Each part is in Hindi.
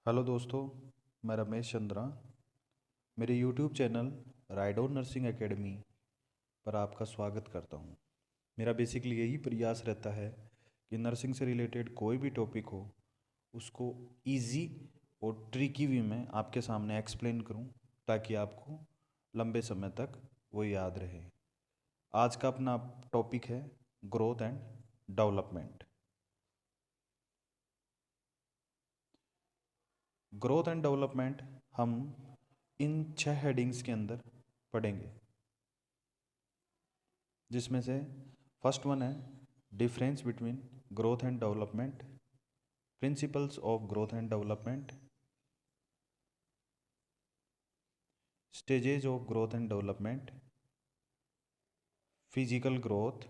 हेलो दोस्तों, मैं रमेश चंद्रा। मेरे यूट्यूब चैनल राइडोर नर्सिंग एकेडमी पर आपका स्वागत करता हूं। मेरा बेसिकली यही प्रयास रहता है कि नर्सिंग से रिलेटेड कोई भी टॉपिक हो उसको इजी और ट्रिकी वे में आपके सामने एक्सप्लेन करूं ताकि आपको लंबे समय तक वो याद रहे। आज का अपना टॉपिक है growth and development. Growth and development हम इन 6 हेडिंग्स के अंदर पढ़ेंगे, जिसमें से फर्स्ट वन है difference between growth and development, principles of growth and development, stages of growth and development, physical growth,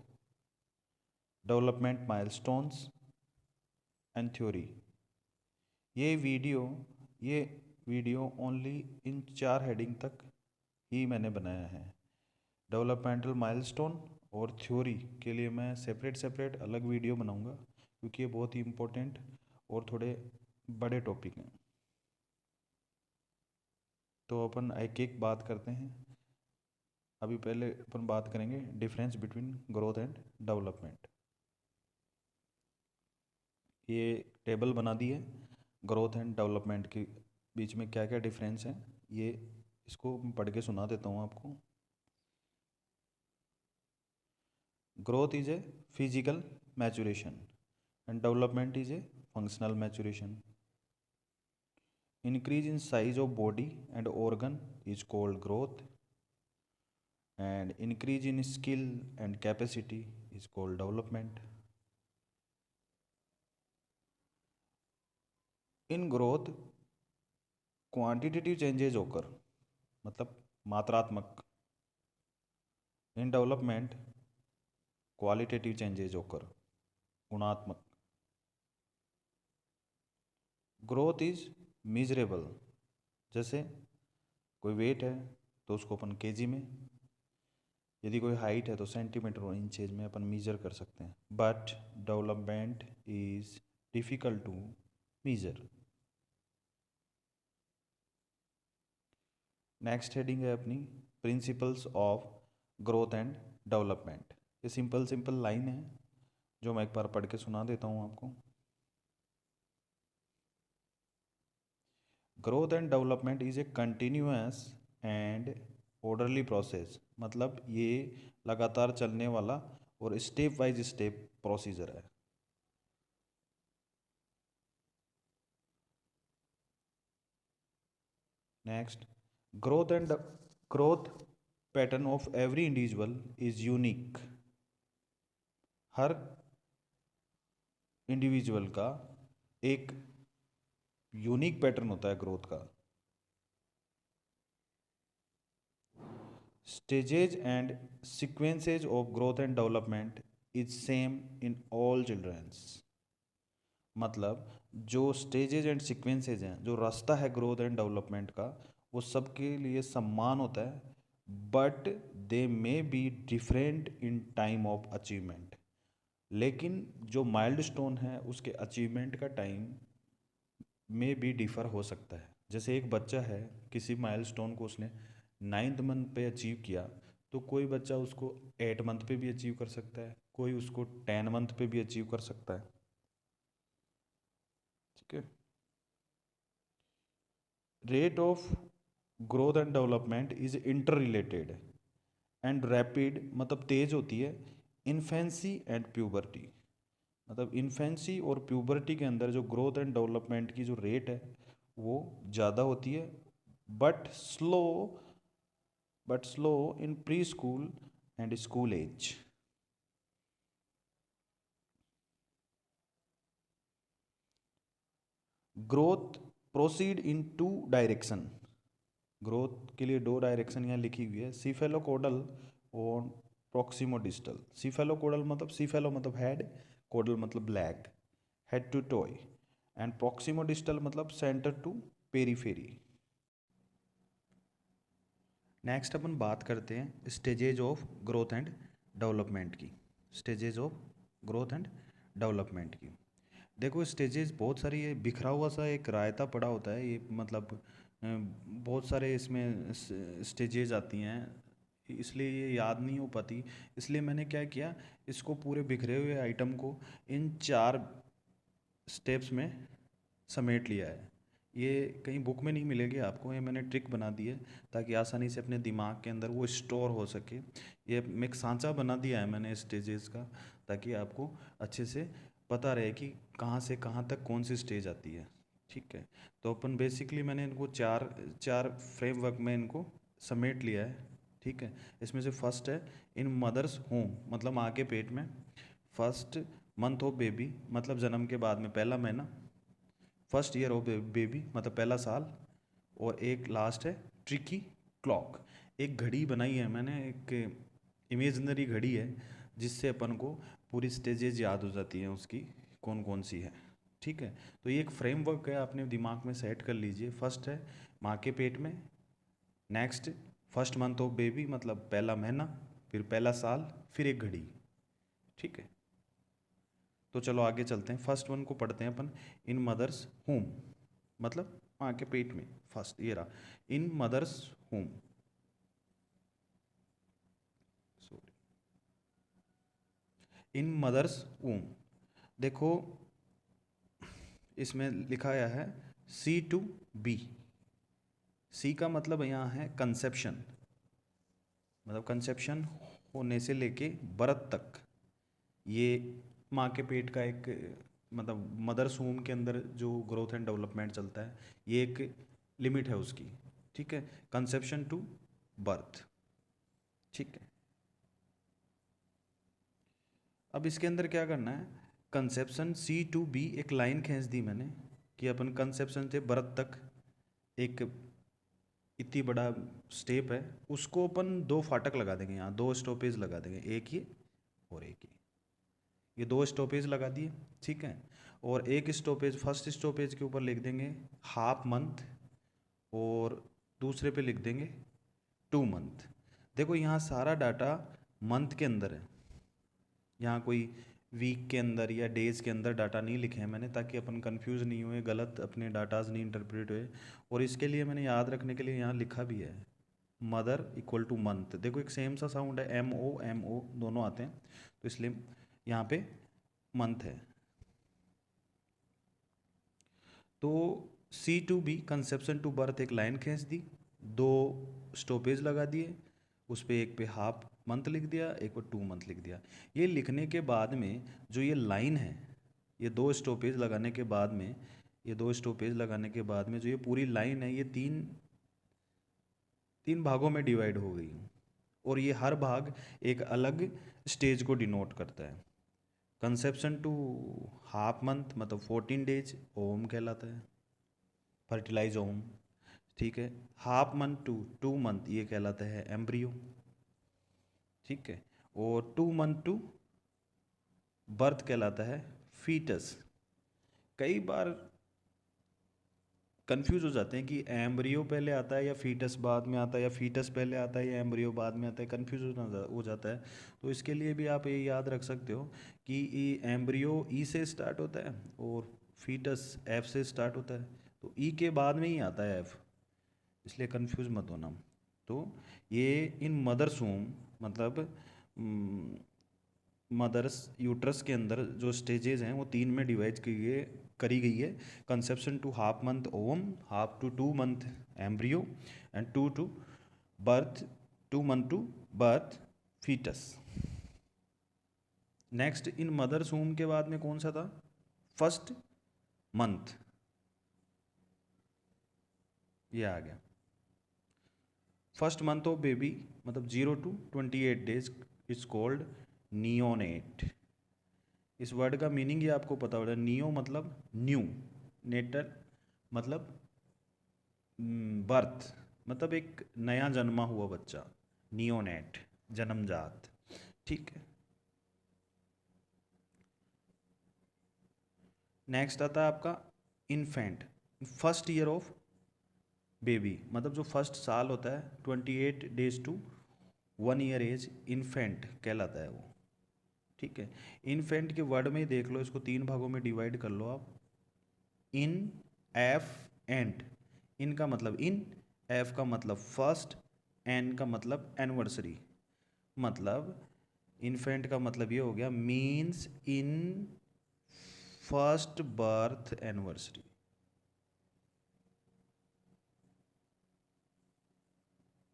development milestones and theory. ये वीडियो ये वीडियो ओनली इन 4 हेडिंग तक ही मैंने बनाया है। डेवलपमेंटल माइलस्टोन और थ्योरी के लिए मैं सेपरेट सेपरेट अलग वीडियो बनाऊंगा, क्योंकि ये बहुत ही इम्पोर्टेंट और थोड़े बड़े टॉपिक हैं। तो अपन एक एक बात करते हैं। अभी पहले अपन बात करेंगे difference between growth and development. ये टेबल बना दी है ग्रोथ एंड डेवलपमेंट के बीच में क्या क्या डिफरेंस है। ये इसको पढ़ के सुना देता हूँ आपको। Growth is a physical maturation and development is a functional maturation. Increase in size of body and organ is called growth, and increase in skill and capacity is called development. In growth, quantitative changes occur, मतलब मात्रात्मक. In development, qualitative changes occur, गुणात्मक. ग्रोथ इज measurable, जैसे कोई वेट है तो उसको अपन केजी में, यदि कोई हाइट है तो सेंटीमीटर और इंचेज में अपन मीजर कर सकते हैं। But development is difficult to measure. Next heading है अपनी principles of growth and development. ये सिंपल सिंपल लाइन है जो मैं एक बार पढ़ के सुना देता हूँ आपको। Growth and development is a continuous and orderly process, मतलब ये लगातार चलने वाला और स्टेप वाइज स्टेप प्रोसीजर है। Next, growth and growth pattern of every individual is unique. हर इंडिविजुअल का एक यूनिक पैटर्न होता है ग्रोथ का। Stages and sequences of growth and development is same in all childrens, मतलब जो स्टेजेज एंड सीक्वेंसेज हैं, जो रास्ता है ग्रोथ एंड डेवलपमेंट का, वो सबके लिए समान होता है। But they may be different in time of achievement, लेकिन जो माइल्ड स्टोन है उसके अचीवमेंट का टाइम में भी डिफ़र हो सकता है। जैसे एक बच्चा है, किसी माइलस्टोन को उसने 9th मंथ पे अचीव किया, तो कोई बच्चा उसको 8 मंथ पे भी अचीव कर सकता है, कोई उसको 10 मंथ पे भी अचीव कर सकता है। ठीक है। Rate of growth and development is inter related and rapid, मतलब तेज होती है। इन्फेंसी एंड प्यूबर्टी, मतलब इन्फेंसी और प्यूबर्टी के अंदर जो ग्रोथ एंड डेवलपमेंट की जो रेट है वो ज़्यादा होती है। But slow in preschool and school age. Growth proceed in 2 direction. Growth के लिए 2 डायरेक्शन यहाँ लिखी हुई है, सीफेलोकोडल और प्रॉक्सिमोडिस्टल। सीफेलोकोडल मतलब सीफेलो मतलब हेड, कोडल मतलब leg, head to toe, and proximodistal मतलब सेंटर टू पेरीफेरी। नेक्स्ट अपन बात करते हैं stages of growth and development की। Stages of growth and development की। देखो स्टेजेस बहुत सारी है, बिखरा हुआ सा एक रायता पड़ा होता है ये, मतलब बहुत सारे इसमें स्टेजेस आती हैं, इसलिए ये याद नहीं हो पाती। इसलिए मैंने क्या किया, इसको पूरे बिखरे हुए आइटम को इन 4 स्टेप्स में समेट लिया है। ये कहीं बुक में नहीं मिलेगी आपको, ये मैंने ट्रिक बना दी है ताकि आसानी से अपने दिमाग के अंदर वो स्टोर हो सके। ये मैं एक सांचा बना दिया है मैंने स्टेजेस का, ताकि आपको अच्छे से पता रहे कि कहाँ से कहाँ तक कौन सी स्टेज आती है। ठीक है, तो अपन बेसिकली मैंने इनको चार चार फ्रेमवर्क में इनको समेट लिया है। ठीक है, इसमें से फर्स्ट है इन मदर्स होम, मतलब माँ के पेट में। फर्स्ट मंथ ऑफ बेबी, मतलब जन्म के बाद में पहला महीना। फर्स्ट ईयर ऑफ बेबी, मतलब पहला साल। और एक लास्ट है ट्रिकी क्लॉक, एक घड़ी बनाई है मैंने, एक इमेजनरी घड़ी है, जिससे अपन को पूरी स्टेजेज याद हो जाती हैं उसकी, कौन कौन सी है। ठीक है, तो ये एक फ्रेमवर्क है, अपने दिमाग में सेट कर लीजिए। फर्स्ट है माँ के पेट में, next first month of baby मतलब पहला महीना, फिर पहला साल, फिर एक घड़ी। ठीक है, तो चलो आगे चलते हैं। फर्स्ट वन को पढ़ते हैं अपन, इन मदर्स होम, मतलब माँ के पेट में। फर्स्ट ये रहा, इन मदर्स होम, सॉरी, इन मदर्स होम। देखो इसमें लिखा आया है C to B। सी का मतलब यहाँ है कंसेप्शन, मतलब कंसेप्शन होने से लेके बर्थ तक, ये माँ के पेट का एक, मतलब मदर्स होम के अंदर जो ग्रोथ एंड डेवलपमेंट चलता है, ये एक लिमिट है उसकी। ठीक है, कंसेप्शन टू बर्थ। ठीक है, अब इसके अंदर क्या करना है, कंसेप्शन C to B, एक लाइन खींच दी मैंने कि अपन कंसेप्शन से बर्थ तक एक इतनी बड़ा स्टेप है, उसको अपन 2 फाटक लगा देंगे, यहाँ 2 स्टॉपेज लगा देंगे, एक ये और एक ये 2 स्टॉपेज लगा दिए। ठीक है, और एक स्टॉपेज, फर्स्ट स्टॉपेज के ऊपर लिख देंगे हाफ मंथ, और दूसरे पे लिख देंगे 2 मंथ। देखो यहाँ सारा डाटा मंथ के अंदर है, यहाँ कोई वीक के अंदर या डेज के अंदर डाटा नहीं लिखे हैं मैंने, ताकि अपन कंफ्यूज नहीं हुए, गलत अपने डाटाज नहीं इंटरप्रेट हुए। और इसके लिए मैंने याद रखने के लिए यहाँ लिखा भी है मदर इक्वल टू मंथ। देखो एक सेम सा साउंड है, MO दोनों आते हैं, तो इसलिए यहाँ पे मंथ है। तो C to B, conception to birth, एक लाइन खींच दी, 2 स्टॉपेज लगा दिए, उस पर एक पे हाफ मंथ लिख दिया, एक पर 2 मंथ लिख दिया। ये लिखने के बाद में जो ये लाइन है, ये 2 स्टॉपेज लगाने के बाद में, ये 2 स्टॉपेज लगाने के बाद में जो ये पूरी लाइन है, ये तीन भागों में डिवाइड हो गई, और ये हर भाग एक अलग स्टेज को डिनोट करता है। कंसेप्शन टू हाफ मंथ मतलब 14 डेज, ओम कहलाता है, फर्टिलाइज ओम। ठीक है, हाफ मंथ टू 2 मंथ ये कहलाता है एम्ब्रियो। ठीक है, और 2 मंथ टू बर्थ कहलाता है फीटस। कई बार कंफ्यूज हो जाते हैं कि एम्ब्रियो पहले आता है या फीटस बाद में आता है, या फीटस पहले आता है या एम्ब्रियो बाद में आता है, कंफ्यूज हो जाता है। तो इसके लिए भी आप ये याद रख सकते हो कि एम्ब्रियो ई से स्टार्ट होता है और फीटस एफ से स्टार्ट होता है, तो ई के बाद में ही आता है एफ, इसलिए कंफ्यूज मत होना। तो ये इन मदर्स होम, मतलब मदर्स यूट्रस के अंदर जो स्टेजेस हैं वो 3 में डिवाइड करी गई है। Conception to half month ovum, half to 2 month embryo, and 2 to birth, 2 month to birth foetus. Next in mother's home के बाद में कौन सा था, फर्स्ट मंथ, ये आ गया। फर्स्ट मंथ ऑफ बेबी मतलब 0 to 28 days is called neonate. इस वर्ड का मीनिंग ये आपको पता होगा, नियो मतलब न्यू, नेटल मतलब बर्थ, मतलब एक नया जन्मा हुआ बच्चा, नियोनेट, जन्मजात। ठीक है, नेक्स्ट आता है आपका infant, first year of baby, मतलब जो फर्स्ट साल होता है 28 days to 1 year एज, इन्फेंट कहलाता है वो। ठीक है। इन्फेंट के वर्ड में ही देख लो, इसको 3 भागों में डिवाइड कर लो आप। इन, एफ, एंड। इन का मतलब इन, एफ का मतलब फर्स्ट, एन का मतलब एनिवर्सरी। मतलब इन्फेंट का मतलब ये हो गया means in first birth anniversary.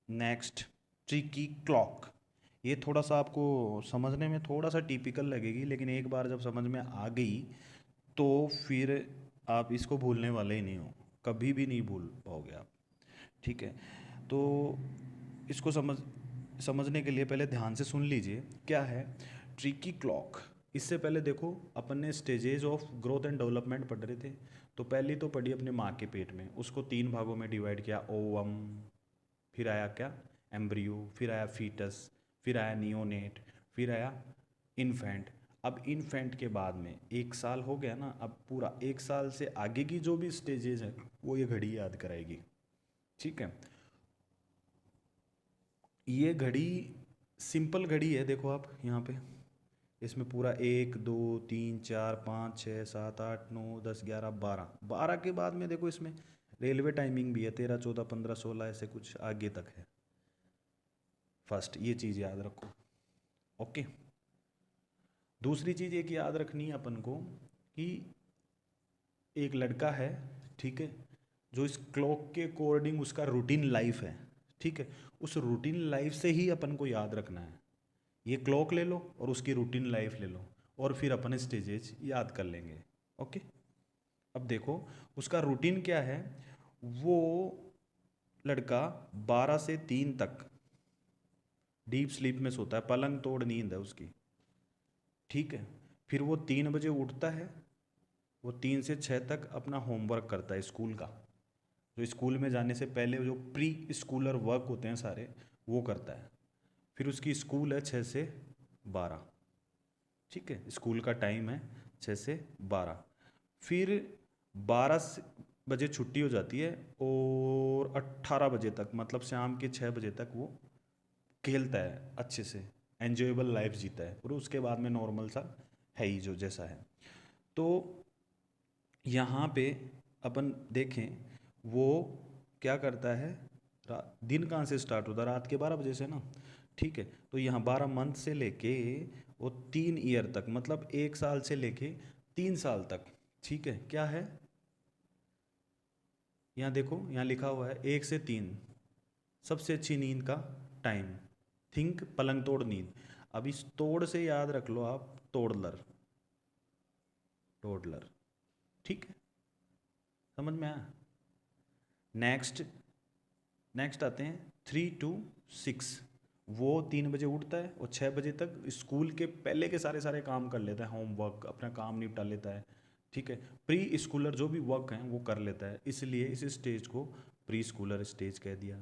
Next, tricky clock. ये थोड़ा सा आपको समझने में थोड़ा सा टिपिकल लगेगी, लेकिन एक बार जब समझ में आ गई तो फिर आप इसको भूलने वाले ही नहीं हो, कभी भी नहीं भूल पाओगे आप। ठीक है। तो इसको समझने के लिए पहले ध्यान से सुन लीजिए क्या है ट्रिकी क्लॉक। इससे पहले देखो अपन ने stages of growth and development पढ़ रहे थे। तो पहली तो पढ़ी अपने माँ के पेट में, उसको 3 भागों में डिवाइड किया, ओवम, फिर आया क्या, एम्ब्रियो, फिर आया फीटस, फिर आया नियोनेट, फिर आया इन्फेंट। अब इन्फेंट के बाद में 1 साल हो गया ना, अब पूरा 1 साल से आगे की जो भी स्टेजेज है वो ये घड़ी याद कराएगी। ठीक है। ये घड़ी सिंपल घड़ी है, देखो आप यहाँ पे इसमें पूरा 1 2 3 4 5 6 7 8 9 10 11 12 के बाद में देखो इसमें रेलवे टाइमिंग भी है, 13 14 15 16 ऐसे कुछ आगे तक है। फर्स्ट ये चीज़ याद रखो। ओके। दूसरी चीज़ एक याद रखनी है अपन को कि एक लड़का है, ठीक है, जो इस क्लॉक के अकॉर्डिंग उसका रूटीन लाइफ है। ठीक है। उस रूटीन लाइफ से ही अपन को याद रखना है। ये क्लॉक ले लो और उसकी रूटीन लाइफ ले लो और फिर अपन स्टेजेस याद कर लेंगे। ओके। अब देखो उसका रूटीन क्या है। वो लड़का 12 से 3 तक डीप स्लीप में सोता है, पलंग तोड़ नींद है उसकी। ठीक है। फिर वो 3 बजे उठता है, वो 3 से 6 तक अपना होमवर्क करता है स्कूल का, जो स्कूल में जाने से पहले जो प्री स्कूलर वर्क होते हैं सारे वो करता है। फिर उसकी स्कूल है 6 से 12। ठीक है, स्कूल का टाइम है 6 से 12। फिर 12 बजे छुट्टी हो जाती है और 18 बजे तक मतलब शाम के 6 बजे तक वो खेलता है अच्छे से, एन्जॉयबल लाइफ जीता है, और उसके बाद में नॉर्मल सा है ही जो जैसा है। तो यहाँ पे अपन देखें वो क्या करता है, दिन कहाँ से स्टार्ट होता है, रात के 12 बजे से ना। ठीक है। तो यहाँ 12 मंथ से लेके वो 3 ईयर तक मतलब 1 साल से लेके 3 साल तक। ठीक है, क्या है यहाँ देखो, यहाँ लिखा हुआ है 1 से 3 सबसे अच्छी नींद का टाइम। थिंक पलंग तोड़ नींद। अब इस तोड़ से याद रख लो आप टोडलर, टोडलर। ठीक है, समझ में आया। नेक्स्ट, नेक्स्ट आते हैं 3 to 6। वो 3 बजे उठता है और 6 बजे तक स्कूल के पहले के सारे सारे काम कर लेता है, होमवर्क अपना काम निपटा लेता है। ठीक है। प्री स्कूलर जो भी वर्क हैं वो कर लेता है, इसलिए इस स्टेज को प्री स्कूलर स्टेज कह दिया।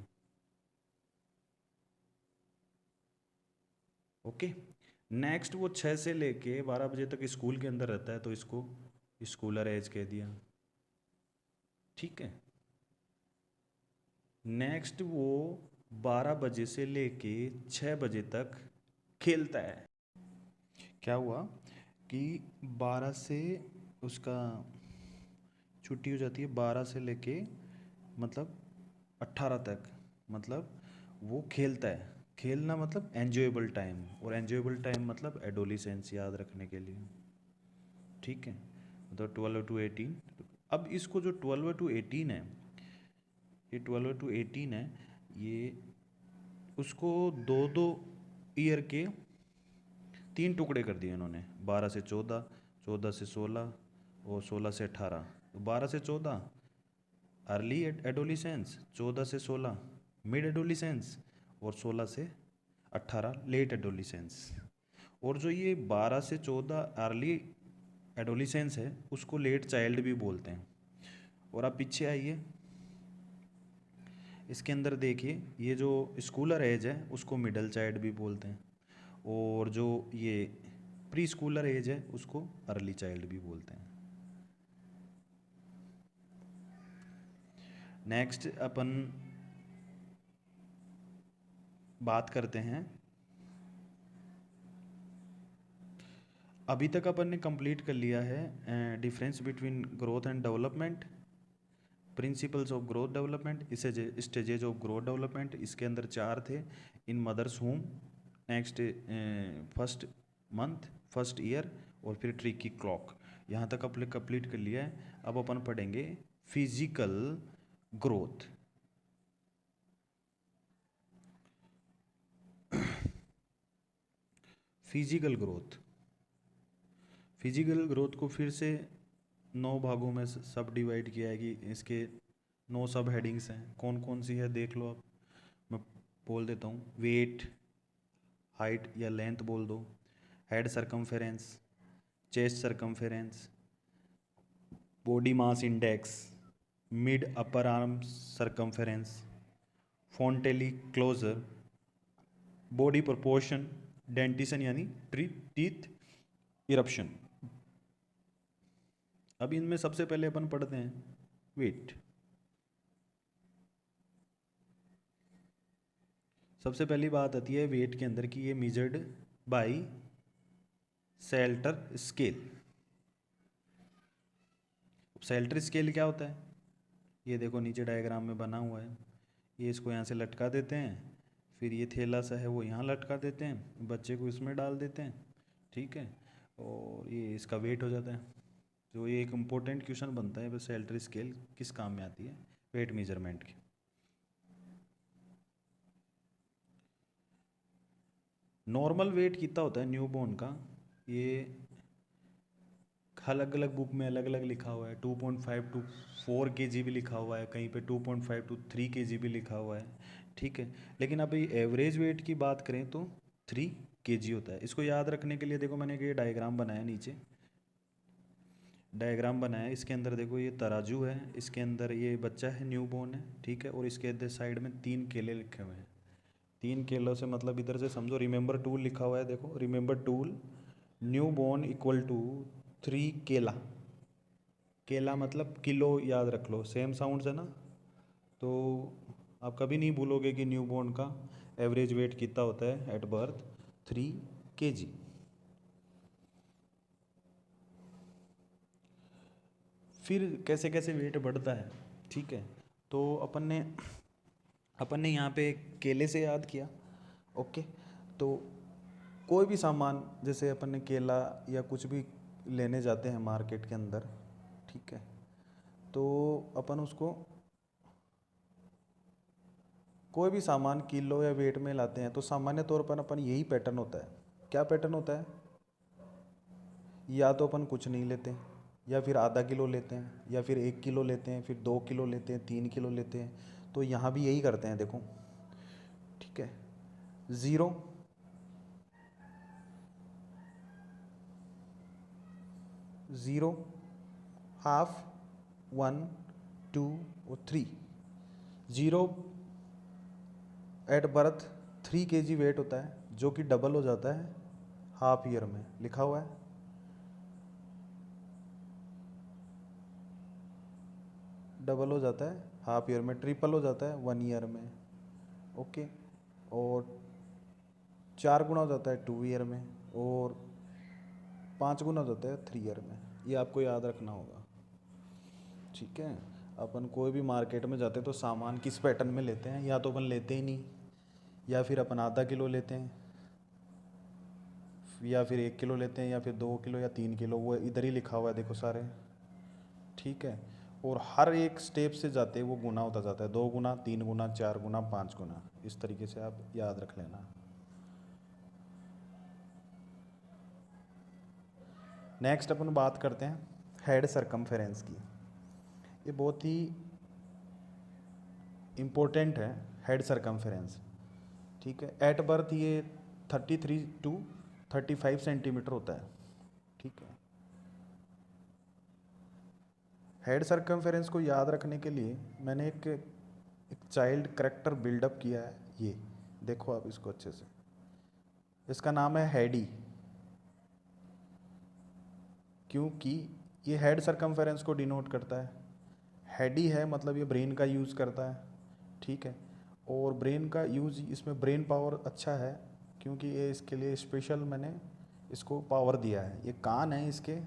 ओके। नेक्स्ट वो 6 से लेके 12 बजे तक स्कूल के अंदर रहता है, तो इसको स्कूलर एज कह दिया। ठीक है। नेक्स्ट वो 12 बजे से लेके 6 बजे तक खेलता है। क्या हुआ कि 12 से उसका छुट्टी हो जाती है, 12 से लेके मतलब 18 तक, मतलब वो खेलता है। खेलना मतलब एन्जॉयबल टाइम, और एन्जॉयबल टाइम मतलब एडोलिसेंस याद रखने के लिए। ठीक है। तो 12 to 18। अब इसको जो 12 to 18 है, ये 12 to 18 है, ये उसको 2 2 ईयर के 3 टुकड़े कर दिए इन्होंने, 12 से 14, 14 से 16 और 16 से 18। तो 12 से 14 अर्ली एडोलिसेंस, 14 से 16 मिड एडोलिसेंस और 16 से 18 लेट एडोलिसेंस। और जो ये 12 से 14 अर्ली एडोलिसेंस है उसको लेट चाइल्ड भी बोलते हैं। और आप पीछे आइए, इसके अंदर देखिए ये जो स्कूलर एज है उसको मिडल चाइल्ड भी बोलते हैं, और जो ये प्री स्कूलर एज है उसको अर्ली चाइल्ड भी बोलते हैं। नेक्स्ट अपन बात करते हैं अभी तक अपन ने कंप्लीट कर लिया है difference between growth and development, principles of growth development, इसे स्टेजेज ऑफ ग्रोथ डेवलपमेंट, इसके अंदर 4 थे। In mother's home, next first month, first year, और फिर ट्रिकी क्लॉक। यहाँ तक अपने कंप्लीट कर लिया है। अब अपन पढ़ेंगे physical growth. Physical growth, physical growth को फिर से 9 भागों में सब डिवाइड किया है कि इसके 9 सब हेडिंग्स हैं। कौन कौन सी है देख लो आप, मैं बोल देता हूँ। वेट, हाइट या लेंथ बोल दो, head circumference, chest circumference, body mass index, mid upper arm circumference, fontanelle closure, body proportion, dentition यानी टीथ इरप्शन। अब इनमें सबसे पहले अपन पढ़ते हैं वेट। सबसे पहली बात आती है वेट के अंदर की ये measured by shelter scale. Shelter scale क्या होता है, ये देखो नीचे डायग्राम में बना हुआ है। ये इसको यहाँ से लटका देते हैं, फिर ये थैला सा है वो यहाँ लटका देते हैं, बच्चे को इसमें डाल देते हैं, ठीक है, और ये इसका वेट हो जाता है। तो ये एक इम्पोर्टेंट क्वेश्चन बनता है, बस सेल्टर स्केल किस काम में आती है वेट मेजरमेंट की। नॉर्मल वेट कितना होता है न्यूबॉर्न का, ये अलग अलग बुक में अलग अलग लिखा हुआ है। 2.5 to 4 kg भी लिखा हुआ है, कहीं पे 2.5 to 3 kg भी लिखा हुआ है, ठीक है। लेकिन अभी एवरेज वेट की बात करें तो 3 kg होता है। इसको याद रखने के लिए देखो मैंने ये डायग्राम बनाया, नीचे डायग्राम बनाया, इसके अंदर देखो ये तराजू है, इसके अंदर ये बच्चा है न्यूबॉर्न है, ठीक है, और इसके अंदर साइड में 3 केले लिखे हुए हैं। 3 केलों से मतलब इधर से समझो रिमेंबर टूल लिखा हुआ है, देखो remember tool, newborn equal to 3 केला। केला मतलब किलो, याद रख लो, सेम साउंड है ना, तो आप कभी नहीं भूलोगे कि न्यूबॉर्न का एवरेज वेट कितना होता है एट बर्थ, 3 kg। फिर कैसे कैसे वेट बढ़ता है, ठीक है। तो अपन ने यहाँ पे केले से याद किया, ओके। तो कोई भी सामान, जैसे अपन ने केला या कुछ भी लेने जाते हैं मार्केट के अंदर, ठीक है, तो अपन उसको कोई भी सामान किलो या वेट में लाते हैं तो सामान्य तौर पर अपन यही पैटर्न होता है। क्या पैटर्न होता है, या तो अपन कुछ नहीं लेते, या फिर आधा किलो लेते हैं, या फिर 1 किलो लेते हैं, फिर 2 किलो लेते हैं, 3 किलो लेते हैं। तो यहाँ भी यही करते हैं, देखो, ठीक है। 0, 0, हाफ, 1, 2 और 3। 0 एट बर्थ 3 kg वेट होता है, जो कि डबल हो जाता है हाफ ईयर में, लिखा हुआ है। डबल हो जाता है हाफ ईयर में, ट्रिपल हो जाता है 1 ईयर में, ओके। और 4 गुना हो जाता है 2 ईयर में, और 5 गुना हो जाता है 3 ईयर में। ये आपको याद रखना होगा, ठीक है। अपन कोई भी मार्केट में जाते हैं तो सामान किस पैटर्न में लेते हैं, या तो अपन लेते ही नहीं, या फिर अपन आधा किलो लेते हैं, या फिर 1 किलो लेते हैं, या फिर 2 किलो या 3 किलो, वो इधर ही लिखा हुआ है देखो सारे, ठीक है। और हर एक स्टेप से जाते वो गुना होता जाता है, 2 गुना, 3 गुना, 4 गुना, 5 गुना, इस तरीके से आप याद रख लेना। नेक्स्ट अपन बात करते हैं हेड सरकमफेरेंस की। ये बहुत ही इम्पोर्टेंट है, हेड सरकमफेरेंस, ठीक है। एट बर्थ ये 33 to 35 सेंटीमीटर होता है, ठीक है। हेड सरकमफेरेंस को याद रखने के लिए मैंने एक चाइल्ड करेक्टर बिल्डअप किया है, ये देखो आप इसको अच्छे से। इसका नाम है हेडी, क्योंकि ये हेड सरकमफेरेंस को डिनोट करता है। हेडी है मतलब ये ब्रेन का यूज़ करता है, ठीक है। और ब्रेन का यूज़, इसमें ब्रेन पावर अच्छा है, क्योंकि ये इसके लिए स्पेशल मैंने इसको पावर दिया है। ये कान है इसके,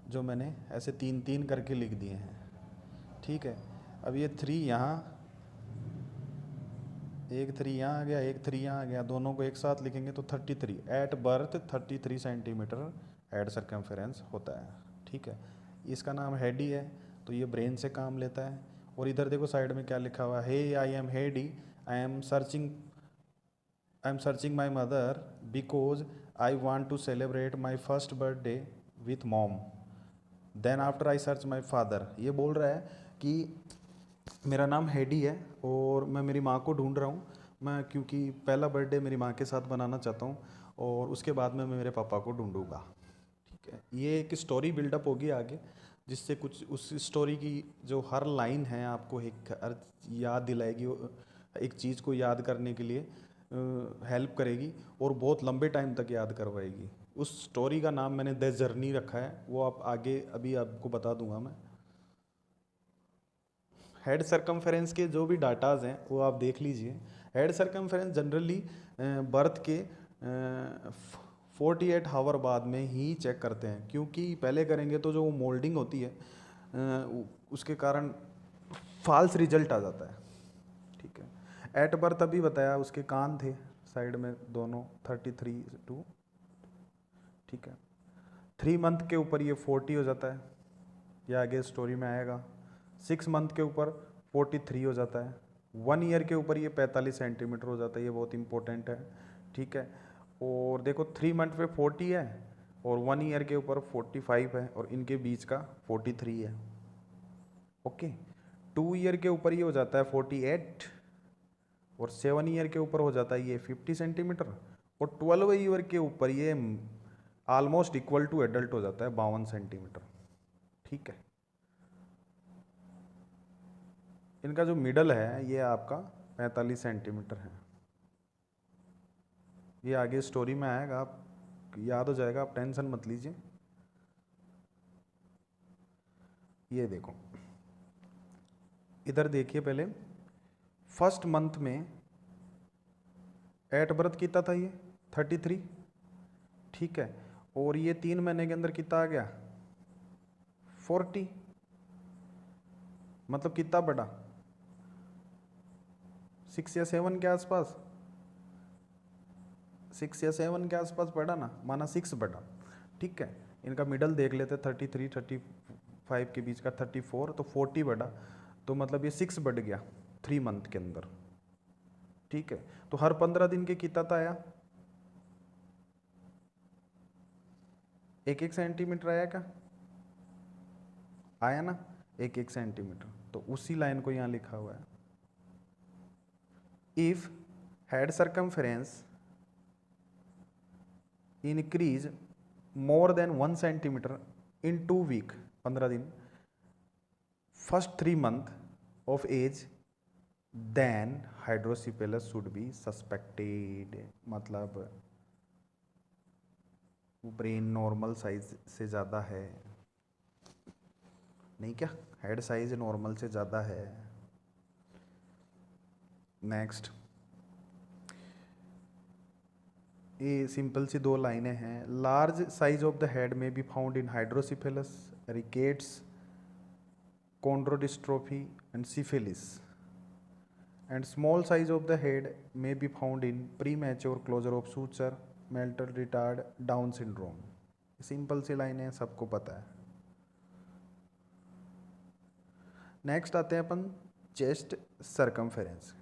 जो मैंने ऐसे तीन तीन करके लिख दिए हैं, ठीक है। अब ये 3 यहाँ, एक 3 यहाँ आ गया, एक 3 यहाँ आ गया, दोनों को एक साथ लिखेंगे तो 33 at birth 33 centimetre head circumference होता है, ठीक है। इसका नाम हेड ही है, तो ये ब्रेन से काम लेता है। और इधर देखो साइड में क्या लिखा हुआ है, hey I am Heidi, I am searching my mother because I want to celebrate my first birthday with mom, then after I search my father. ये बोल रहा है कि मेरा नाम हेडी है और मैं मेरी माँ को ढूंढ रहा हूँ, मैं क्योंकि पहला बर्थडे मेरी माँ के साथ बनाना चाहता हूँ और उसके बाद में मैं मेरे पापा को ढूंढूंगा, ठीक है। ये एक स्टोरी बिल्डअप होगी आगे, जिससे कुछ उस स्टोरी की जो हर लाइन है आपको एक याद दिलाएगी, एक चीज़ को याद करने के लिए हेल्प करेगी और बहुत लंबे टाइम तक याद करवाएगी। उस स्टोरी का नाम मैंने द जर्नी रखा है, वो आप आगे अभी आपको बता दूंगा मैं। हेड सरकमफेरेंस के जो भी डाटाज हैं वो आप देख लीजिए। हेड सरकमफेरेंस जनरली बर्थ के 48 हावर बाद में ही चेक करते हैं, क्योंकि पहले करेंगे तो जो मोल्डिंग होती है उसके कारण फॉल्स रिजल्ट आ जाता है, ठीक है। एट बर्थ अभी बताया, उसके कान थे साइड में दोनों 33 ठीक है। 3 मंथ के ऊपर ये 40 हो जाता है, ये आगे स्टोरी में आएगा। 6 मंथ के ऊपर 43 हो जाता है। 1 ईयर के ऊपर ये 45 सेंटीमीटर हो जाता है, ये बहुत इंपॉर्टेंट है, ठीक है। और देखो 3 मंथ पे 40 है और 1 ईयर के ऊपर 45 है और इनके बीच का 43 है, ओके। 2 ईयर के ऊपर ये हो जाता है 48 और 7 ईयर के ऊपर हो जाता है ये 50 सेंटीमीटर और 12 ईयर के ऊपर ये ऑलमोस्ट इक्वल टू एडल्ट हो जाता है 52 सेंटीमीटर, ठीक है। इनका जो मिडल है ये आपका 45 सेंटीमीटर है। ये आगे स्टोरी में आएगा, आप याद हो जाएगा, आप टेंशन मत लीजिए। ये देखो इधर देखिए, पहले फर्स्ट मंथ में एट बर्थ कितना था ये 33, ठीक है। और ये 3 महीने के अंदर कितना आ गया 40, मतलब कितना बढ़ा 6 या 7 के आसपास, 6 या 7 के आसपास बढ़ा ना, माना 6 बढ़ा, ठीक है। इनका मिडल देख लेते 33 35 के बीच का 34, तो 40 बढ़ा, तो मतलब ये 6 बढ़ गया 3 मंथ के अंदर, ठीक है। तो हर 15 दिन के कितना आया 1-1 सेंटीमीटर आया क्या, आया ना 1-1 सेंटीमीटर। तो उसी लाइन को यहाँ लिखा हुआ है, if head circumference increase more than 1 centimetre in 2 week 15 दिन first 3 month of age, then hydrocephalus should be suspected. मतलब ब्रेन नॉर्मल साइज से ज़्यादा है, नहीं क्या, हेड साइज नॉर्मल से ज़्यादा है। नेक्स्ट, ये सिंपल सी 2 लाइनें हैं। Large size of the head may be found in hydrocephalus, rickets, chondrodystrophy and syphilis, and small size of the head may be found in premature closure of suture, mental retard, Down syndrome. Simple सी लाइनें सबको पता है। नेक्स्ट आते हैं अपन चेस्ट सरकमफेरेंस।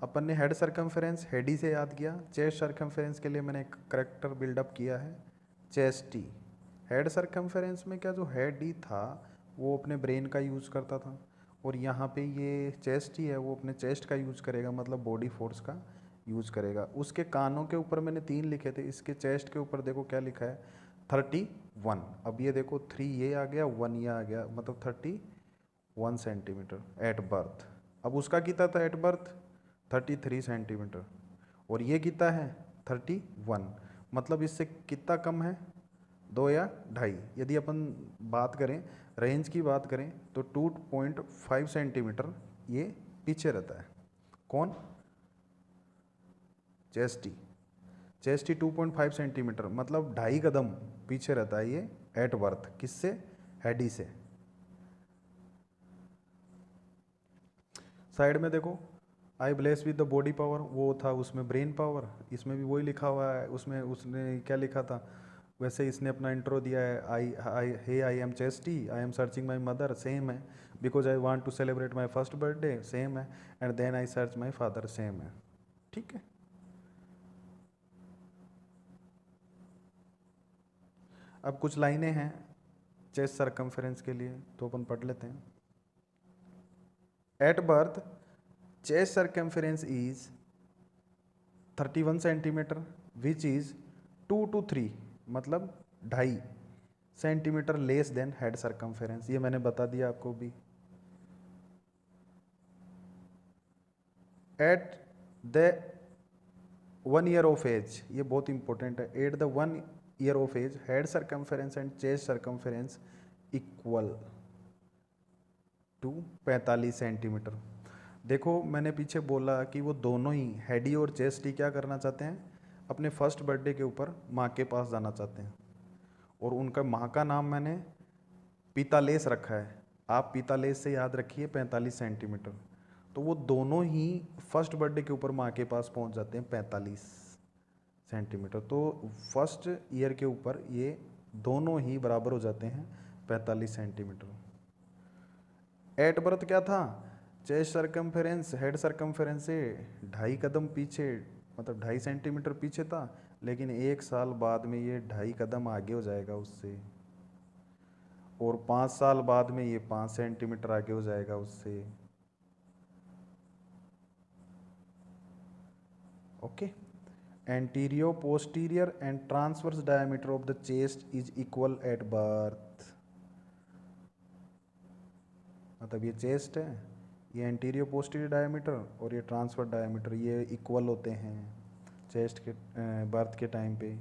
अपन ने हेड सरकमफेरेंस हेडी से याद किया, चेस्ट सरकमफेरेंस के लिए मैंने एक करेक्टर बिल्डअप किया है चेस्टी। हेड सरकमफेरेंस में क्या, जो हेड ही था वो अपने ब्रेन का यूज़ करता था, और यहाँ पे ये चेस्ट ही है वो अपने चेस्ट का यूज़ करेगा, मतलब बॉडी फोर्स का यूज़ करेगा। उसके कानों के ऊपर मैंने 3 लिखे थे, इसके चेस्ट के ऊपर देखो क्या लिखा है 31। अब ये देखो 3 ये आ गया 1 ये आ गया, मतलब 31 सेंटीमीटर एट बर्थ। अब उसका कितना था एट बर्थ 33 सेंटीमीटर, और ये कितना है 31, मतलब इससे कितना कम है 2 या 2.5। यदि अपन बात करें रेंज की बात करें तो 2.5 सेंटीमीटर ये पीछे रहता है। कौन, चेस्टी। चेस्ट ही 2.5 सेंटीमीटर, मतलब 2.5 कदम पीछे रहता है ये एट बर्थ। किससे? हेडी से। साइड में देखो, आई bless with the body power, वो था उसमें ब्रेन पावर, इसमें भी वही लिखा हुआ है। उसमें उसने क्या लिखा था, वैसे इसने अपना इंट्रो दिया है, I am chesty, I am searching my mother, same है। Because I want to celebrate my first birthday, same है। And then I search my father, same है। ठीक है। अब कुछ लाइनें हैं चेस्ट सरकमफेरेंस के लिए, तो अपन पढ़ लेते हैं। At birth chest circumference is 31 centimetre, which is 2 to 3, मतलब 2.5 centimetre less than head circumference. ये मैंने बता दिया आपको भी। At the 1 year of age, ये बहुत इंपॉर्टेंट है, at the 1 year of age head circumference and chest circumference equal to 45 centimetre. देखो मैंने पीछे बोला कि वो दोनों ही, हेडी और चेस्ट ही, क्या करना चाहते हैं, अपने फर्स्ट बर्थडे के ऊपर माँ के पास जाना चाहते हैं। और उनका माँ का नाम मैंने पीतालेस रखा है, आप पीतालेस से याद रखिए 45 सेंटीमीटर। तो वो दोनों ही फर्स्ट बर्थडे के ऊपर माँ के पास पहुँच जाते हैं 45 सेंटीमीटर। तो फर्स्ट ईयर के ऊपर ये दोनों ही बराबर हो जाते हैं 45 सेंटीमीटर। एट बर्थ क्या था, चेस्ट सरकमफेरेंस हेड सरकमफेरेंस से 2.5 कदम पीछे, मतलब 2.5 सेंटीमीटर पीछे था। लेकिन 1 साल बाद में ये 2.5 कदम आगे हो जाएगा उससे, और 5 साल बाद में ये 5 सेंटीमीटर आगे हो जाएगा उससे। Okay. Anterior, posterior and transverse diameter of the chest is equal at birth. मतलब ये चेस्ट है, ये एंटीरियर पोस्टीरियर डायमीटर और ये ट्रांसफर डायमीटर, ये इक्वल होते हैं चेस्ट के बर्थ के टाइम पे।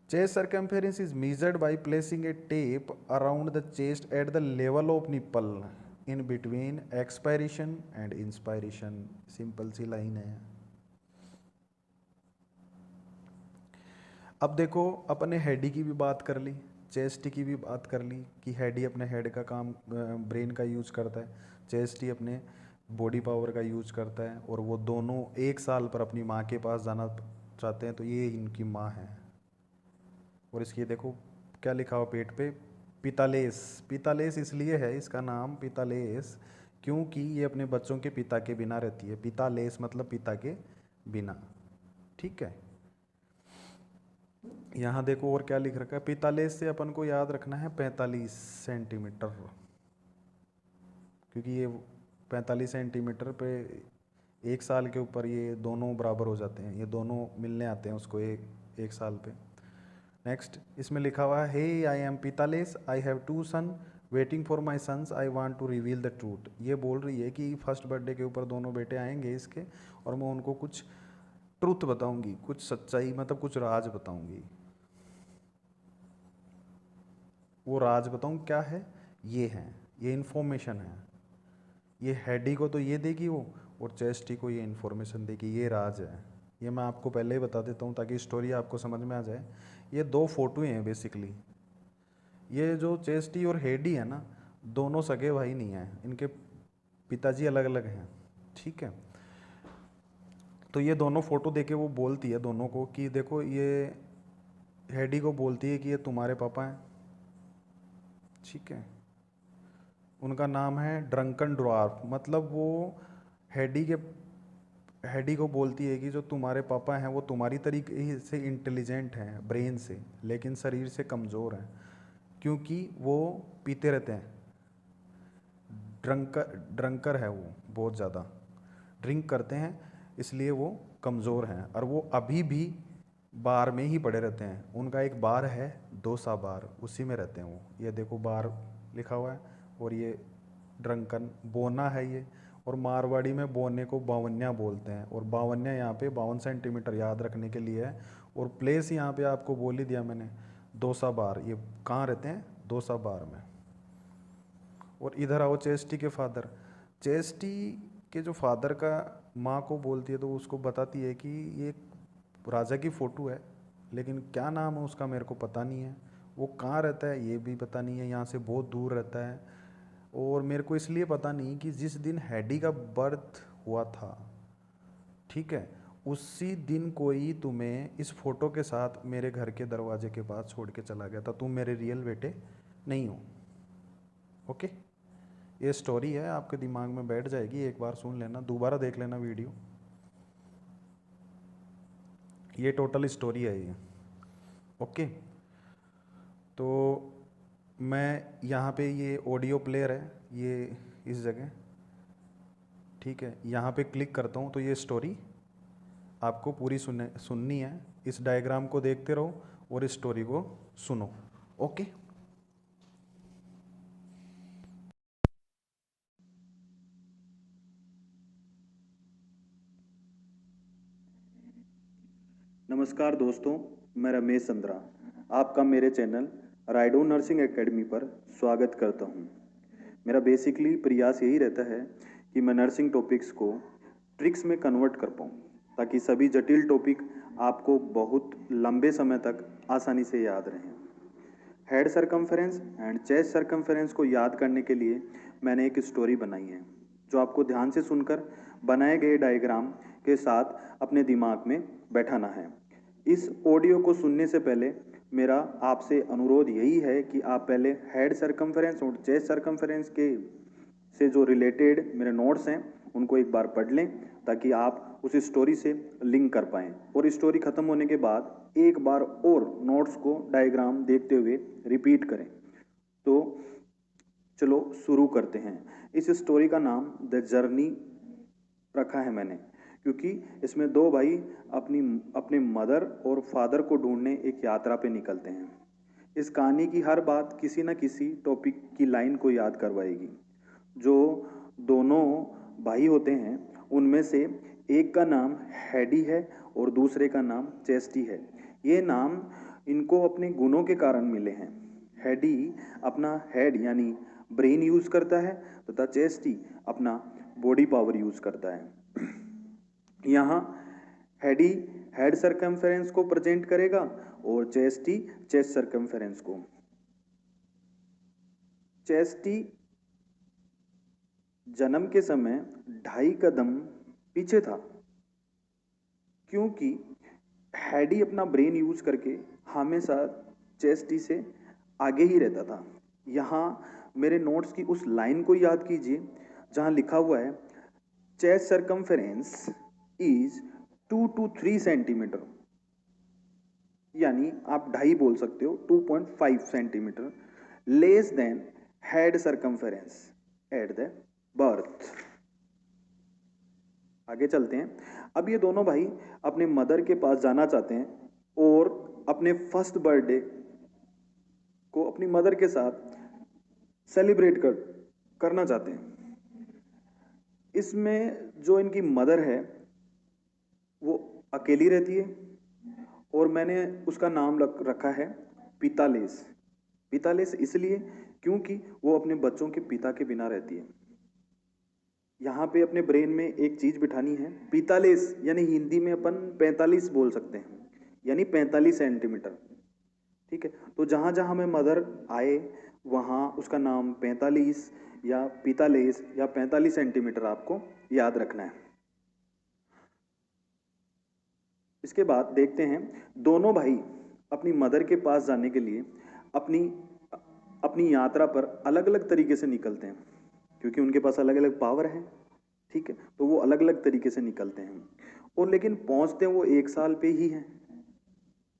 Chest circumference is measured by placing a tape around the chest at the level of nipple in between expiration and inspiration. Simple सी लाइन है। अब देखो अपने हेडी की भी बात कर ली, चेस्ट की भी बात कर ली कि हेडी अपने हेड का काम, ब्रेन का यूज करता है, चेस्ट ही अपने बॉडी पावर का यूज करता है। और वो दोनों 1 साल पर अपनी माँ के पास जाना चाहते हैं, तो ये इनकी माँ है। और इसकी देखो क्या लिखा हुआ पेट पे, पितालेस। पितालेस इसलिए है इसका नाम पितालेस, क्योंकि ये अपने बच्चों के पिता के बिना रहती है। पितालेस मतलब पिता के बिना। ठीक है। यहाँ देखो और क्या लिख रखा है, पितालेस से अपन को याद रखना है 45 सेंटीमीटर, क्योंकि ये 45 सेंटीमीटर पे 1 साल के ऊपर ये दोनों बराबर हो जाते हैं, ये दोनों मिलने आते हैं उसको एक साल पे। नेक्स्ट इसमें लिखा हुआ है, hey I am pitiless, I have 2 son, waiting for my sons, I want to reveal the truth. ये बोल रही है कि फर्स्ट बर्थडे के ऊपर दोनों बेटे आएंगे इसके, और मैं उनको कुछ ट्रूथ बताऊंगी, कुछ सच्चाई, मतलब कुछ राज बताऊंगी। वो राज बताऊं क्या है, ये है, ये इन्फॉर्मेशन है। ये हेडी को तो ये देगी वो, और चेस्टी को ये इन्फॉर्मेशन देगी, ये राज है। ये मैं आपको पहले ही बता देता हूँ ताकि स्टोरी आपको समझ में आ जाए। ये 2 फोटो हैं बेसिकली। ये जो चेस्टी और हेडी है ना, दोनों सगे भाई नहीं हैं, इनके पिताजी अलग अलग हैं। ठीक है। तो ये दोनों फोटो देके वो बोलती है दोनों को कि देखो, ये हेडी को बोलती है कि ये तुम्हारे पापा हैं। ठीक है। उनका नाम है ड्रंकन ड्वार्फ, मतलब वो हेडी के हेडी को बोलती है कि जो तुम्हारे पापा हैं वो तुम्हारी तरीके से इंटेलिजेंट हैं ब्रेन से, लेकिन शरीर से कमज़ोर हैं, क्योंकि वो पीते रहते हैं। ड्रंकर है वो, बहुत ज़्यादा ड्रिंक करते हैं, इसलिए वो कमज़ोर हैं। और वो अभी भी बार में ही पड़े रहते हैं। उनका एक बार है, डोसा बार, उसी में रहते हैं वो। ये देखो बार लिखा हुआ है, और ये ड्रंकन बोना है ये। और मारवाड़ी में बोने को बावन्या बोलते हैं, और बावन्या यहाँ पे 52 सेंटीमीटर याद रखने के लिए है। और प्लेस यहाँ पे आपको बोल ही दिया मैंने, डोसा बार। ये कहाँ रहते हैं, डोसा बार में। और इधर आओ चेस्टी के फादर। चेस्टी के जो फादर का माँ को बोलती है, तो उसको बताती है कि ये राजा की फ़ोटो है, लेकिन क्या नाम है उसका मेरे को पता नहीं है। वो कहाँ रहता है ये भी पता नहीं है, यहाँ से बहुत दूर रहता है। और मेरे को इसलिए पता नहीं कि जिस दिन हैडी का बर्थ हुआ था, ठीक है, उसी दिन कोई तुम्हें इस फोटो के साथ मेरे घर के दरवाजे के पास छोड़ के चला गया था। तुम मेरे रियल बेटे नहीं हो। ओके, ये स्टोरी है, आपके दिमाग में बैठ जाएगी, एक बार सुन लेना, दोबारा देख लेना वीडियो। ये टोटल स्टोरी है ये। ओके, तो मैं यहाँ पे, ये ऑडियो प्लेयर है ये इस जगह, ठीक है, यहाँ पे क्लिक करता हूँ तो ये स्टोरी आपको पूरी सुननी है। इस डायग्राम को देखते रहो और इस स्टोरी को सुनो। ओके, नमस्कार दोस्तों, मैं रमेश चंद्रा आपका मेरे चैनल राइडो नर्सिंग एकेडमी पर स्वागत करता हूं। मेरा बेसिकली प्रयास यही रहता है कि मैं नर्सिंग टॉपिक्स को ट्रिक्स में कन्वर्ट कर पाऊँ, ताकि सभी जटिल टॉपिक आपको बहुत लंबे समय तक आसानी से याद रहें। Head circumference and chest circumference को याद करने के लिए मैंने एक स्टोरी बनाई है, जो आपको ध्यान से सुनकर बनाए गए डायग्राम के साथ अपने दिमाग में बैठाना है। इस ऑडियो को सुनने से पहले मेरा आपसे अनुरोध यही है कि आप पहले हेड सरकमफेरेंस और चेस्ट सरकमफेरेंस के से जो रिलेटेड मेरे नोट्स हैं उनको एक बार पढ़ लें, ताकि आप उस स्टोरी से लिंक कर पाएँ। और स्टोरी ख़त्म होने के बाद एक बार और नोट्स को डायग्राम देखते हुए रिपीट करें। तो चलो शुरू करते हैं। इस स्टोरी का नाम द जर्नी रखा है मैंने, क्योंकि इसमें दो भाई अपने मदर और फादर को ढूंढने एक यात्रा पे निकलते हैं। इस कहानी की हर बात किसी न किसी टॉपिक की लाइन को याद करवाएगी। जो दोनों भाई होते हैं उनमें से एक का नाम हैडी है और दूसरे का नाम चेस्टी है। ये नाम इनको अपने गुणों के कारण मिले हैं। हैडी अपना हेड यानी ब्रेन यूज करता है, तथा चेस्टी अपना बॉडी पावर यूज करता है। यहाँ हैडी हेड सरकमफेरेंस को प्रेजेंट करेगा और चेस्टी चेस्ट सरकमफेरेंस को। चेस्टी जन्म के समय 2.5 कदम पीछे था, क्योंकि हैडी अपना ब्रेन यूज करके हमेशा चेस्टी से आगे ही रहता था। यहाँ मेरे नोट्स की उस लाइन को याद कीजिए जहाँ लिखा हुआ है chest circumference is 2 to 3 centimetre, यानी आप 2.5 बोल सकते हो, 2.5 centimetre less than head circumference at the birth. आगे चलते हैं। अब ये दोनों भाई अपने मदर के पास जाना चाहते हैं और अपने फर्स्ट बर्थडे को अपनी मदर के साथ सेलिब्रेट करना चाहते हैं। इसमें जो इनकी मदर है वो अकेली रहती है, और मैंने उसका नाम रखा है पितालेस। पितालेस इसलिए क्योंकि वो अपने बच्चों के पिता के बिना रहती है। यहाँ पे अपने ब्रेन में एक चीज बिठानी है, पितालीस यानी हिंदी में अपन 45 बोल सकते हैं, यानी 45 सेंटीमीटर। ठीक है, तो जहाँ जहाँ में मदर आए वहाँ उसका नाम 45 या पितालीस या 45 सेंटीमीटर आपको याद रखना है। इसके बाद देखते हैं, दोनों भाई अपनी मदर के पास जाने के लिए अपनी अपनी यात्रा पर अलग अलग तरीके से निकलते हैं, क्योंकि उनके पास अलग अलग पावर है। ठीक है, तो वो अलग अलग तरीके से निकलते हैं, और लेकिन पहुंचते वो 1 साल पे ही हैं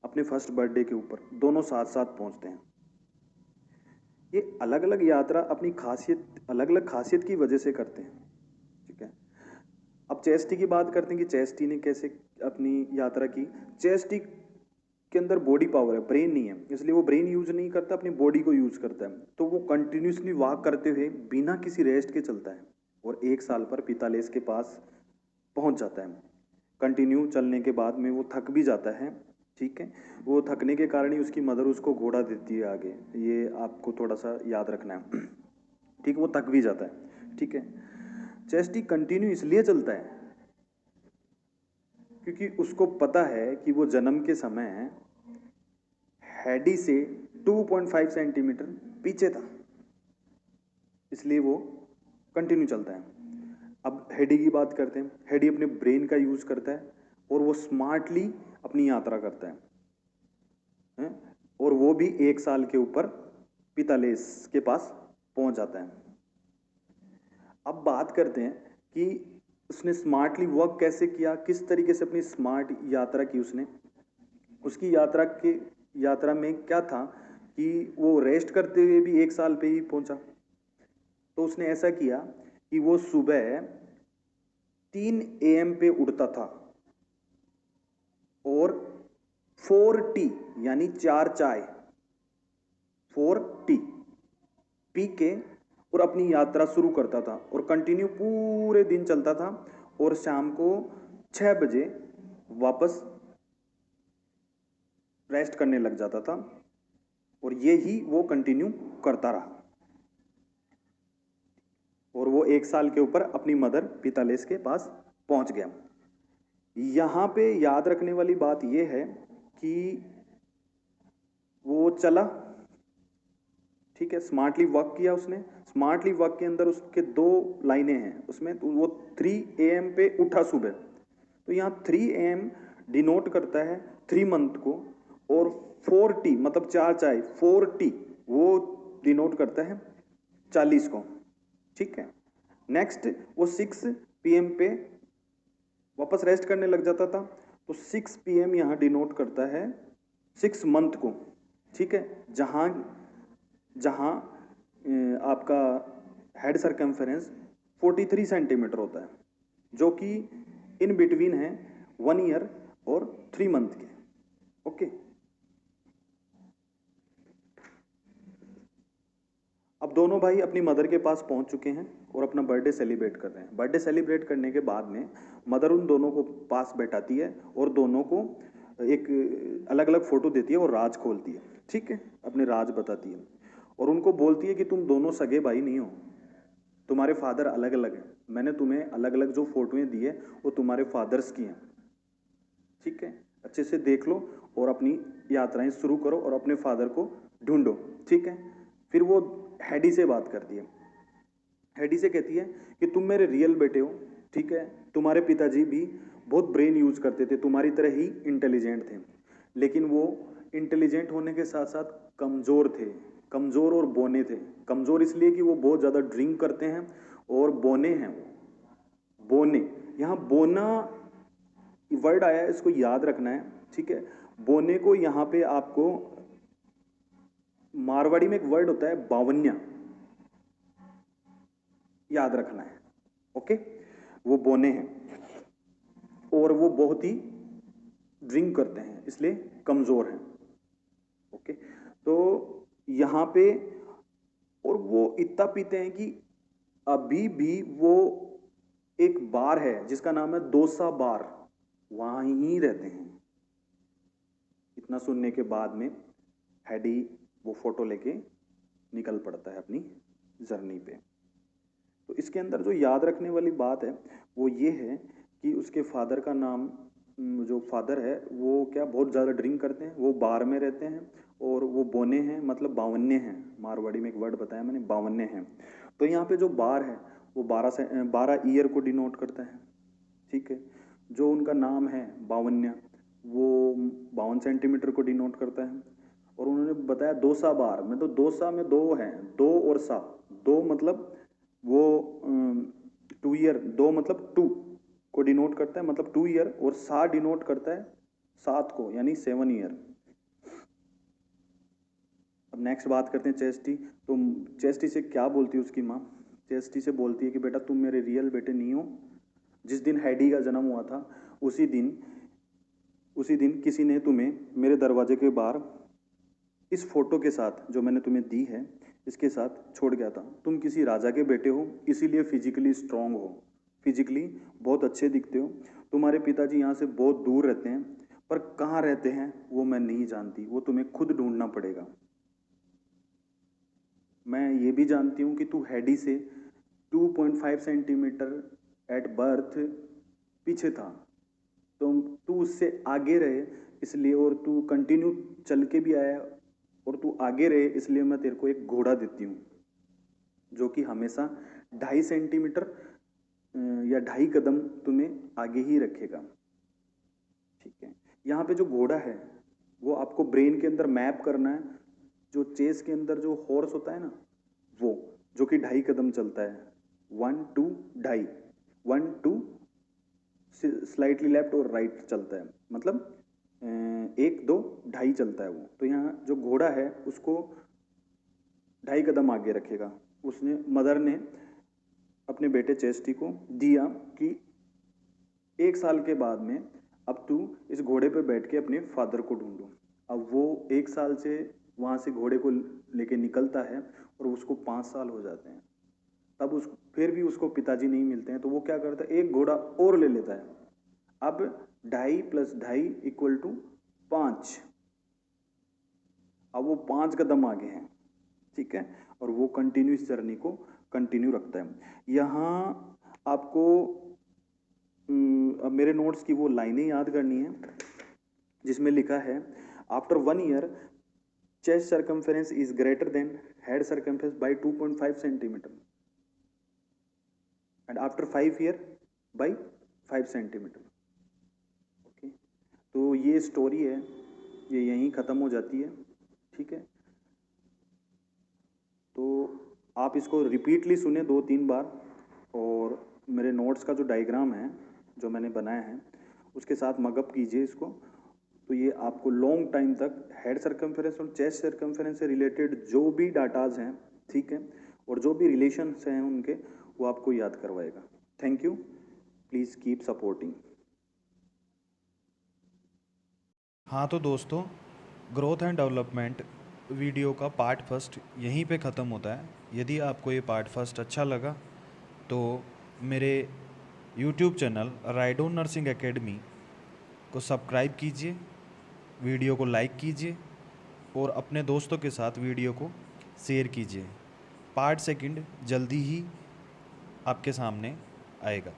अपने फर्स्ट बर्थडे के ऊपर। दोनों साथ साथ पहुंचते हैं। ये अलग अलग यात्रा अपनी खासियत, अलग अलग खासियत की वजह से करते हैं। ठीक है, अब चेस्टी की बात करते हैं कि चेस्टी ने कैसे अपनी यात्रा की। चेस्टी के अंदर बॉडी पावर है, ब्रेन नहीं है, इसलिए वो ब्रेन यूज नहीं करता, अपनी बॉडी को यूज करता है। तो वो कंटिन्यूसली वॉक करते हुए बिना किसी रेस्ट के चलता है, और 1 साल पर पितालेस के पास पहुंच जाता है। कंटिन्यू चलने के बाद में वो थक भी जाता है। ठीक है, वो थकने के कारण ही उसकी मदर उसको घोड़ा देती है आगे, ये आपको थोड़ा सा याद रखना है। ठीक है, वो थक भी जाता है। ठीक है, चेस्टी कंटिन्यू इसलिए चलता है क्योंकि उसको पता है कि वो जन्म के समय हैडी से 2.5 सेंटीमीटर पीछे था, इसलिए वो कंटिन्यू चलता है। अब हेडी की बात करते हैं। हेडी अपने ब्रेन का यूज करता है और वो स्मार्टली अपनी यात्रा करता है, और वो भी 1 साल के ऊपर पितालेस के पास पहुंच जाता है। अब बात करते हैं कि उसने स्मार्टली वर्क कैसे किया, किस तरीके से अपनी स्मार्ट यात्रा की उसने। उसकी यात्रा में क्या था कि वो रेस्ट करते हुए भी 1 साल पे ही पहुंचा। तो उसने ऐसा किया कि वो सुबह 3 AM पे उठता था और 4 टी यानी 4 चाय 4 टी पी के और अपनी यात्रा शुरू करता था, और कंटिन्यू पूरे दिन चलता था, और शाम को 6 बजे वापस रेस्ट करने लग जाता था, और ये ही वो कंटिन्यू करता रहा। और वो 1 साल के ऊपर अपनी मदर पितालेस के पास पहुंच गया। यहाँ पे याद रखने वाली बात यह है कि वो चला, ठीक है, स्मार्टली वर्क किया उसने। स्मार्टली वर्क के अंदर उसके 2 लाइनें हैं उसमें, तो वो 3 AM पे उठा सुबह, तो यहाँ 3 AM डिनोट करता है 3 मंथ को, और 4 टी मतलब 4 चाय 4 टी वो डिनोट करता है 40 को, ठीक है। नेक्स्ट वो 6 PM पे वापस रेस्ट करने लग जाता था, तो 6 PM यहाँ डिनोट करता है 6 मंथ को, ठीक है, जहाँ जहाँ आपका हेड सरकमफेरेंस 43 सेंटीमीटर होता है, जो कि इन बिटवीन है 1 ईयर और 3 मंथ के। ओके, अब दोनों भाई अपनी मदर के पास पहुंच चुके हैं और अपना बर्थडे सेलिब्रेट कर रहे हैं। बर्थडे सेलिब्रेट करने के बाद में मदर उन दोनों को पास बैठाती है और दोनों को एक अलग अलग फोटो देती है और राज खोलती है, ठीक है, अपने राज बताती है, और उनको बोलती है कि तुम दोनों सगे भाई नहीं हो, तुम्हारे फादर अलग अलग हैं। मैंने तुम्हें अलग अलग जो फोटोएं दी है वो तुम्हारे फादर्स की हैं, ठीक है, अच्छे से देख लो और अपनी यात्राएं शुरू करो और अपने फादर को ढूंढो, ठीक है। फिर वो हैडी से बात करती है। हैडी से कहती है कि तुम मेरे रियल बेटे हो, ठीक है, तुम्हारे पिताजी भी बहुत ब्रेन यूज करते थे, तुम्हारी तरह ही इंटेलिजेंट थे, लेकिन वो इंटेलिजेंट होने के साथ साथ कमज़ोर थे, कमज़ोर और बोने थे। कमज़ोर इसलिए कि वो बहुत ज़्यादा ड्रिंक करते हैं, और बोने हैं वो, बोने, यहाँ बोना वर्ड आया है, इसको याद रखना है, ठीक है। बोने को यहाँ पे आपको मारवाड़ी में एक वर्ड होता है बावन्या, याद रखना है, ओके। वो बोने हैं और वो बहुत ही ड्रिंक करते हैं, इसलिए कमजोर हैं, ओके। तो यहाँ पे, और वो इतना पीते हैं कि अभी भी वो एक बार है जिसका नाम है दोसा बार, वहां ही रहते हैं। इतना सुनने के बाद में हैडी वो फोटो लेके निकल पड़ता है अपनी जर्नी पे। तो इसके अंदर जो याद रखने वाली बात है वो ये है कि उसके फादर का नाम, जो फादर है वो क्या बहुत ज़्यादा ड्रिंक करते हैं, वो बार में रहते हैं, और वो बोने हैं मतलब बावन्य हैं। मारवाड़ी में एक वर्ड बताया मैंने, बावन्य हैं। तो यहाँ पे जो बार है वो 12 ईयर को डिनोट करता है, ठीक है। जो उनका नाम है बावन्य, वो 52 सेंटीमीटर को डिनोट करता है। और उन्होंने बताया दोसा बार में, तो दोसा में 2 हैं, 2 और सा, 2 मतलब वो 2 ईयर, 2 मतलब 2 को डिनोट करता है, मतलब 2 ईयर, और सा डिनोट करता है 7 को, यानी 7 ईयर। अब नेक्स्ट बात करते हैं चेस्टी। तो चेस्टी से क्या बोलती है उसकी माँ? चेस्टी से बोलती है कि बेटा तुम मेरे रियल बेटे नहीं हो। जिस दिन हैडी का जन्म हुआ था उसी दिन किसी ने तुम्हें मेरे दरवाजे के बाहर इस फोटो के साथ जो मैंने तुम्हें दी है इसके साथ छोड़ गया था। तुम किसी राजा के बेटे हो, इसीलिए फिजिकली स्ट्रांग हो, फिजिकली बहुत अच्छे दिखते हो। तुम्हारे पिताजी यहाँ से बहुत दूर रहते हैं, पर कहाँ रहते हैं वो मैं नहीं जानती, वो तुम्हें खुद ढूंढना पड़ेगा। मैं ये भी जानती हूँ कि तू हैडी से 2.5 सेंटीमीटर एट बर्थ पीछे था, तो तू उससे आगे रहे इसलिए, और तू कंटिन्यू चल के भी आया और तू आगे रहे, इसलिए मैं तेरे को एक घोड़ा देती हूँ जो कि हमेशा 2.5 सेंटीमीटर या 2.5 कदम तुम्हें आगे ही रखेगा। ठीक है, यहाँ पे जो घोड़ा है वो आपको ब्रेन के अंदर मैप करना है। जो चेस के अंदर जो हॉर्स होता है ना, वो जो कि 2.5 कदम चलता है, 1 2 2.5, 1 2 स्लाइटली लेफ्ट और राइट चलता है, मतलब 1 2 2.5 चलता है वो। तो यहाँ जो घोड़ा है उसको 2.5 कदम आगे रखेगा। उसने मदर ने अपने बेटे चेस्टी को दिया कि 1 साल के बाद में अब तू इस घोड़े पे बैठ के अपने फादर को ढूंढो। अब वो 1 साल से वहाँ से घोड़े को लेके निकलता है और उसको 5 साल हो जाते हैं। तब उस फिर भी उसको पिताजी नहीं मिलते हैं, तो वो क्या करता है, एक घोड़ा और ले लेता है। अब 2.5 + 2.5 = 5। अब वो 5 कदम आगे हैं। ठीक है, और वो कंटिन्यू इस जर्नी को कंटिन्यू रखता है। यहाँ आपको अब मेरे नोट्स की वो लाइनें याद करनी है जिसमें लिखा है, after 1 year chest circumference is greater than head circumference by 2.5 centimetre and after 5 year by 5 centimetre. Okay, तो ये स्टोरी है, ये यहीं ख़त्म हो जाती है। ठीक है, तो आप इसको रिपीटली सुने 2-3 बार, और मेरे नोट्स का जो डायग्राम है जो मैंने बनाया है उसके साथ मगअप कीजिए इसको। तो ये आपको लॉन्ग टाइम तक हेड सर्कमफेरेंस और चेस्ट सर्कमफेरेंस से रिलेटेड जो भी डाटाज हैं, ठीक है, और जो भी रिलेशंस हैं उनके, वो आपको याद करवाएगा। Thank you, please keep supporting. हाँ तो दोस्तों, ग्रोथ एंड डेवलपमेंट वीडियो का पार्ट फर्स्ट यहीं पे ख़त्म होता है। यदि आपको ये पार्ट फर्स्ट अच्छा लगा तो मेरे यूट्यूब चैनल राइडो नर्सिंग एकेडमी को सब्सक्राइब कीजिए, वीडियो को लाइक कीजिए और अपने दोस्तों के साथ वीडियो को शेयर कीजिए। पार्ट सेकंड जल्दी ही आपके सामने आएगा।